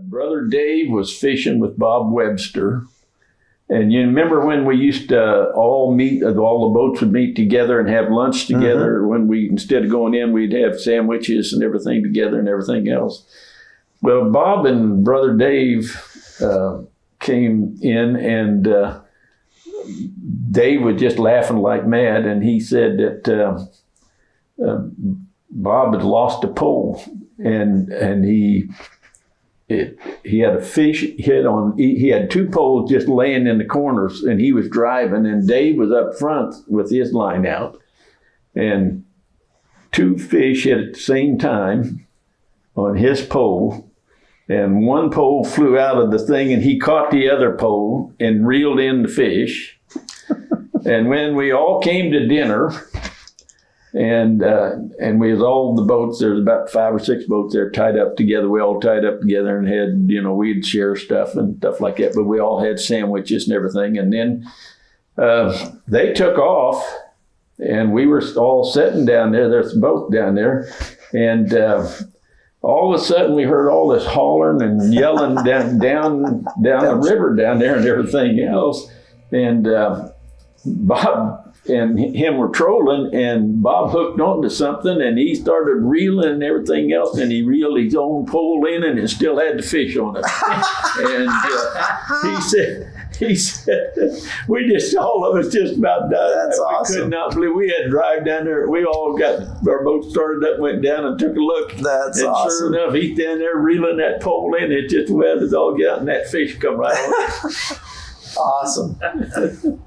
Brother Dave was fishing with Bob Webster. And you remember when we used to all meet, all the boats would meet together and have lunch together. When we, instead of going in, we'd have sandwiches and everything together and everything else. Well, Bob and Brother Dave came in, and Dave was just laughing like mad. And he said that Bob had lost a pole, and he had a fish hit on. He had two poles just laying in the corners, and he was driving, and Dave was up front with his line out, and two fish hit at the same time on his pole, and one pole flew out of the thing, and he caught the other pole and reeled in the fish. And when we all came to dinner, and we was all the boats, there's about 5 or 6 boats there tied up together. We all tied up together and had, we'd share stuff and stuff like that, but we all had sandwiches and everything. And then they took off, and we were all sitting down there. There's a boat down there, and all of a sudden we heard all this hollering and yelling down the river down there and everything else. And Bob and him were trolling, and Bob hooked onto something, and he started reeling and everything else, and he reeled his own pole in, and it still had the fish on it. And he said, we just, all of us just about died. That's awesome. We could not believe, we had to drive down there. We all got our boat started up, went down and took a look. That's and awesome. Sure enough, he's down there reeling that pole in. It just weathered all out, and that fish come right on. Awesome.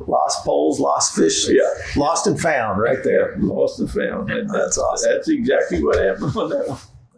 Lost poles, lost fish. Yeah. Lost and found right there. Lost and found. That's awesome. That's exactly what happened on that one.